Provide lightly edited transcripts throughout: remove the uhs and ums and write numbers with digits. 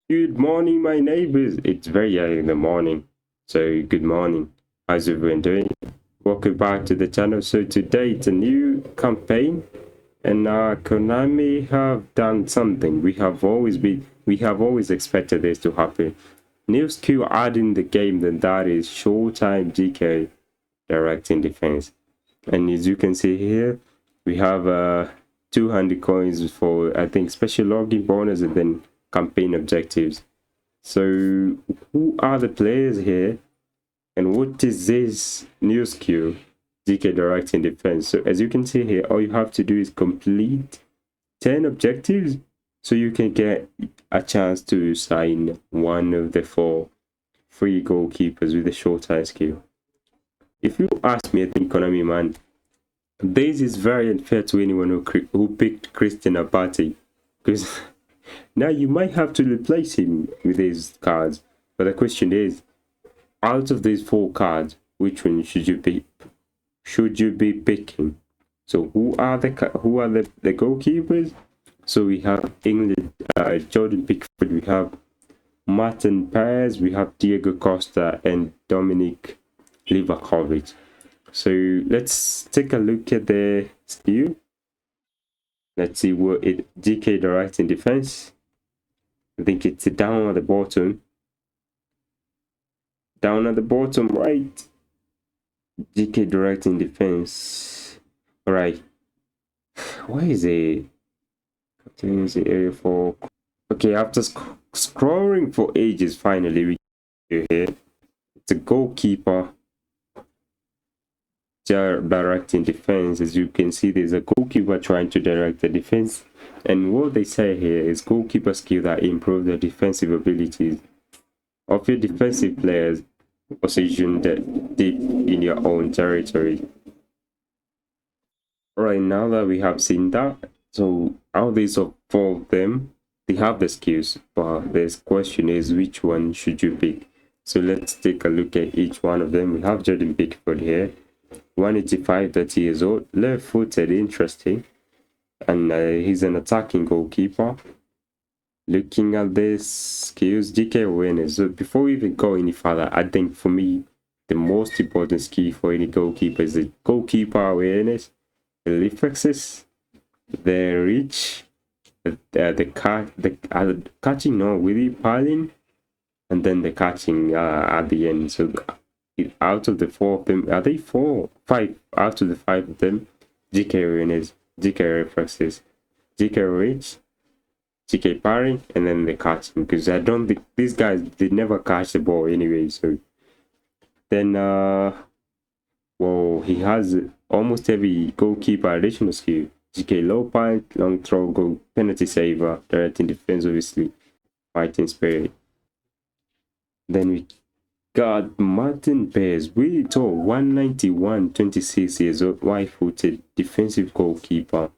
Good morning, my neighbors. It's very early in the morning. So, good morning. How's everyone doing? Welcome back to the channel. So, today it's a new campaign, and Konami have done something. We have always expected this to happen. New skill added in the game, then that is Showtime GK directing defense. And as you can see here, we have 200 coins for, I think, special login bonus and then campaign objectives. So who are the players here, and what is this new skill, GK directing defense? So as you can see here, all you have to do is complete 10 objectives so you can get a chance to sign one of the 4 free goalkeepers with the showtime skill. If you ask me, I think Konami, man, this is very unfair to anyone who picked Christian Abate, because now you might have to replace him with these cards. But the question is, out of these 4 cards, which one should you be picking? So who are the goalkeepers? So we have England, Jordan Pickford, we have Martin Perez, we have Diego Costa, and Dominic Livakovic. So let's take a look at the skill. Let's see what it GK directing defense. I think it's down at the bottom. Down at the bottom right. GK directing defense. Alright. Why is it? Continues the area for. Okay, after scrolling for ages, finally we get here. It's a goalkeeper directing defense. As you can see, there's a goalkeeper trying to direct the defense, and what they say here is goalkeeper skill that improve the defensive abilities of your defensive players positioned deep in your own territory. Right, now that we have seen that, so out of 4 of them, they have the skills, but this question is, which one should you pick? So let's take a look at each one of them. We have Jordan Pickford here, 185, 30 years old, left-footed, interesting, and he's an attacking goalkeeper. Looking at this skills, GK awareness. So before we even go any further, I think for me, the most important skill for any goalkeeper is the goalkeeper awareness, the reflexes, the reach, the catching, no, really piling, and then the catching at the end. So out of the 4 of them, are they 4, 5? Out of the 5 of them, GK awareness, GK reflexes, GK reach, GK parring, and then the catching, because I don't think these guys, they never catch the ball anyway. So then well, he has almost every goalkeeper additional skill. GK low punt, long throw, goal, penalty saver, directing defense, obviously, fighting spirit. Then we got Martin Perez, really tall, 191, 26 years old, wide-footed, defensive goalkeeper.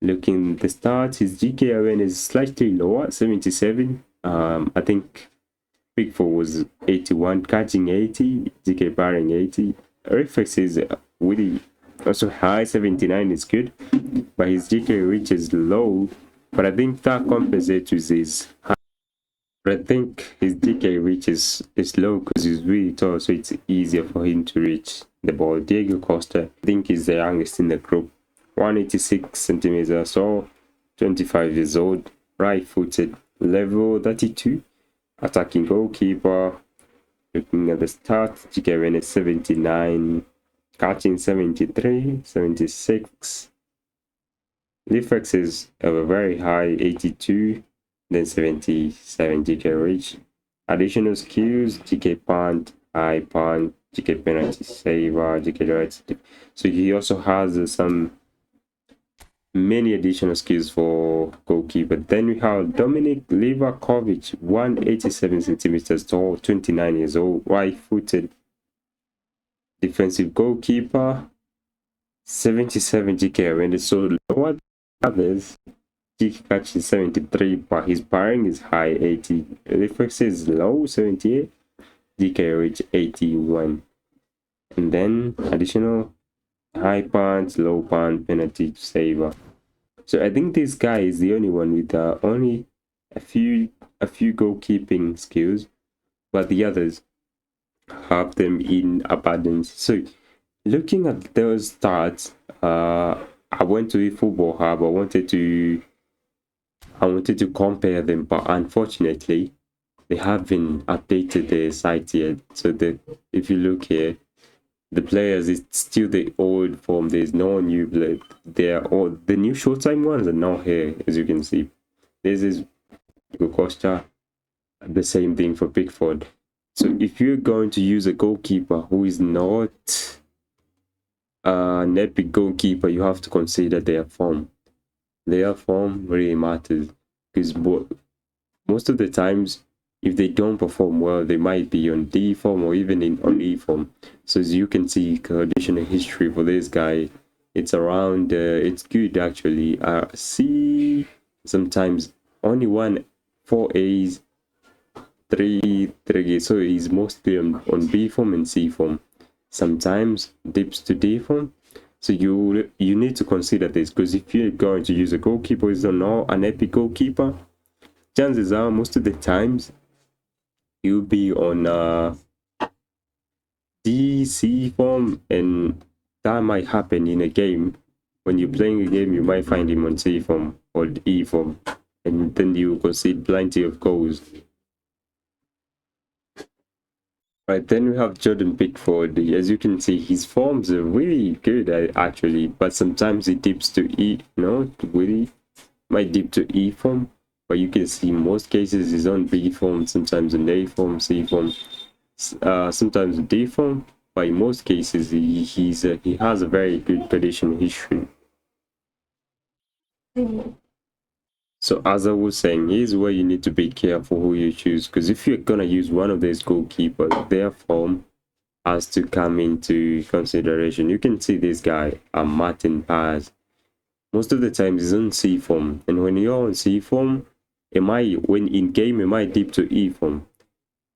Looking at the stats, his GK awareness is slightly lower, 77. I think Pickford was 81, catching 80, GK barring 80. Reflex is really also high, 79 is good, but his GK reach is low. But I think that compensates with his high. But I think his GK reach is low because he's really tall, so it's easier for him to reach the ball. Diego Costa, I think, is the youngest in the group, 186 centimeters, so 25 years old, right-footed, level 32, attacking goalkeeper. Looking at the stats, GK awareness 79, catching 73, 76. Reflexes are very high, 82, then 77 GK reach. Additional skills, GK punt, high punt, GK penalty saver, GK direct. So he also has some many additional skills for goalkeeper. Then we have Dominic Livakovic, 187 centimeters tall, 29 years old, right-footed, defensive goalkeeper, 77 GK awareness. So lower than others, GK catch is 73, but his parring is high, 80. Reflex is low, 78. GK reach 81. And then additional high punt, low punt, penalty saver. So I think this guy is the only one with only a few a few goalkeeping skills, but the others have them in abundance. So looking at those stats, I went to eFootball Hub. I wanted to compare them, but unfortunately, they haven't updated their site yet. So that if you look here, the players, it's still the old form. There's no new blood. They're all the new showtime ones are not here, as you can see. This is Costa, the same thing for Pickford. So if you're going to use a goalkeeper who is not an epic goalkeeper, you have to consider their form. Their form really matters because most of the times, if they don't perform well, they might be on D form or even on E form. So as you can see, conditional history for this guy, it's around, it's good actually. C, sometimes only 4 A's, 3 A's. So he's mostly on B form and C form. Sometimes dips to D form. So you need to consider this, because if you're going to use a goalkeeper who's not an epic goalkeeper, chances are most of the times you'll be on D, C form, and that might happen in a game. When you're playing a game, you might find him on C form or E form, and then you concede plenty of goals. Right, then we have Jordan Pickford. As you can see, his forms are really good actually, but sometimes he dips to E, really might dip to E form, but you can see most cases he's on B form, sometimes in A form, C form, sometimes D form, but in most cases he has a very good condition history. So as I was saying, here's where you need to be careful who you choose, because if you're gonna use one of these goalkeepers, their form has to come into consideration. You can see this guy, Martin Paz. Most of the time he's on C form, and when you're on C form, when in game it might dip to E form.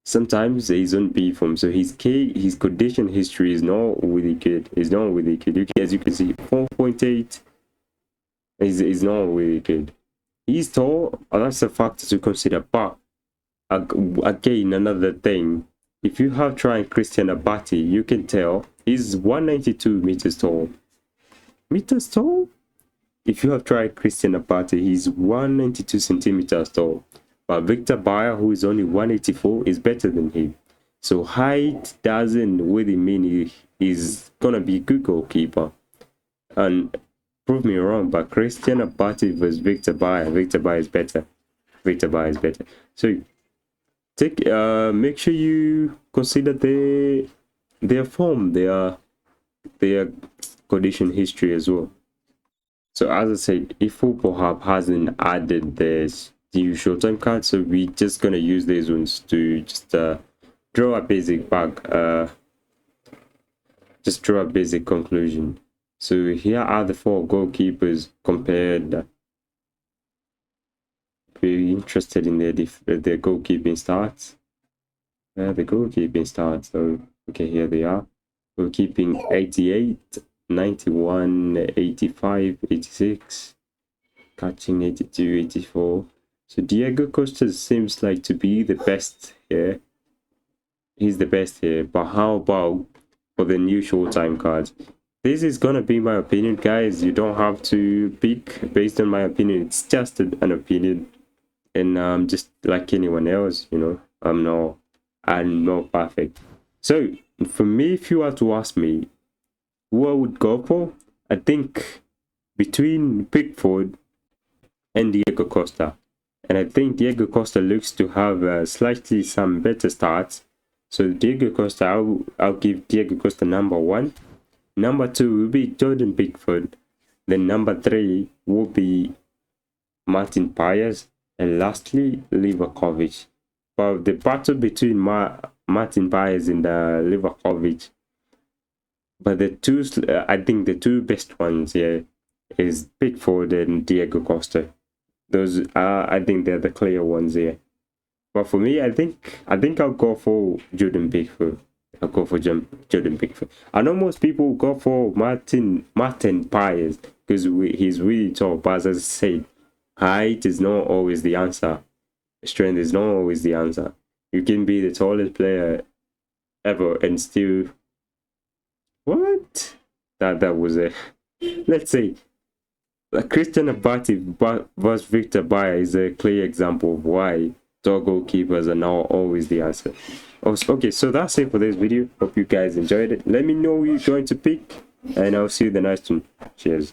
Sometimes he's on B form, so his condition history is not really good. It's not really good. As you can see, 4.8 is not really good. He's tall, that's a factor to consider. But again, another thing, if you have tried Christian Abati, you can tell he's 192 meters tall. Meters tall? If you have tried Christian Abati, he's 192 centimeters tall. But Victor Bayer, who is only 184, is better than him. So height doesn't really mean he's gonna be a good goalkeeper. And prove me wrong, but Christian Abati versus Victor Bayer. Victor Bayer is better. Victor Bayer is better. So make sure you consider their form, their condition history as well. So as I said, eFootball Hub hasn't added this new showtime card, so we're just gonna use these ones to just draw a basic just draw a basic conclusion. So here are the 4 goalkeepers compared. We're interested in their goalkeeping stats. The goalkeeping stats. So okay, here they are. Goalkeeping 88, 91, 85, 86, catching 82, 84. So Diego Costa seems like to be the best here. He's the best here. But how about for the new showtime cards? This is gonna be my opinion, guys. You don't have to pick based on my opinion. It's just an opinion, and I'm just like anyone else. I'm not perfect. So for me, if you were to ask me who I would go for, I think between Pickford and Diego Costa. And I think Diego Costa looks to have slightly some better stats. So Diego Costa, I'll give Diego Costa number 1. Number 2 will be Jordan Pickford. Then number 3 will be Martin Paez. And lastly, Livakovic. But the battle between Martin Paez and Livakovic, but I think the 2 best ones here is Pickford and Diego Costa. Those I think they're the clear ones here. But for me, I think I'll go for Jordan Pickford. I'll go for Jordan Pickford. I know most people go for Martin Paez because he's really tall. But as I said, height is not always the answer. strength is not always the answer. You can be the tallest player ever and still what? That was a let's say Christian Abati versus Victor Bayer is a clear example of why tall goalkeepers are not always the answer. Okay, so that's it for this video. Hope you guys enjoyed it. Let me know who you're going to pick, and I'll see you in the next one. Cheers.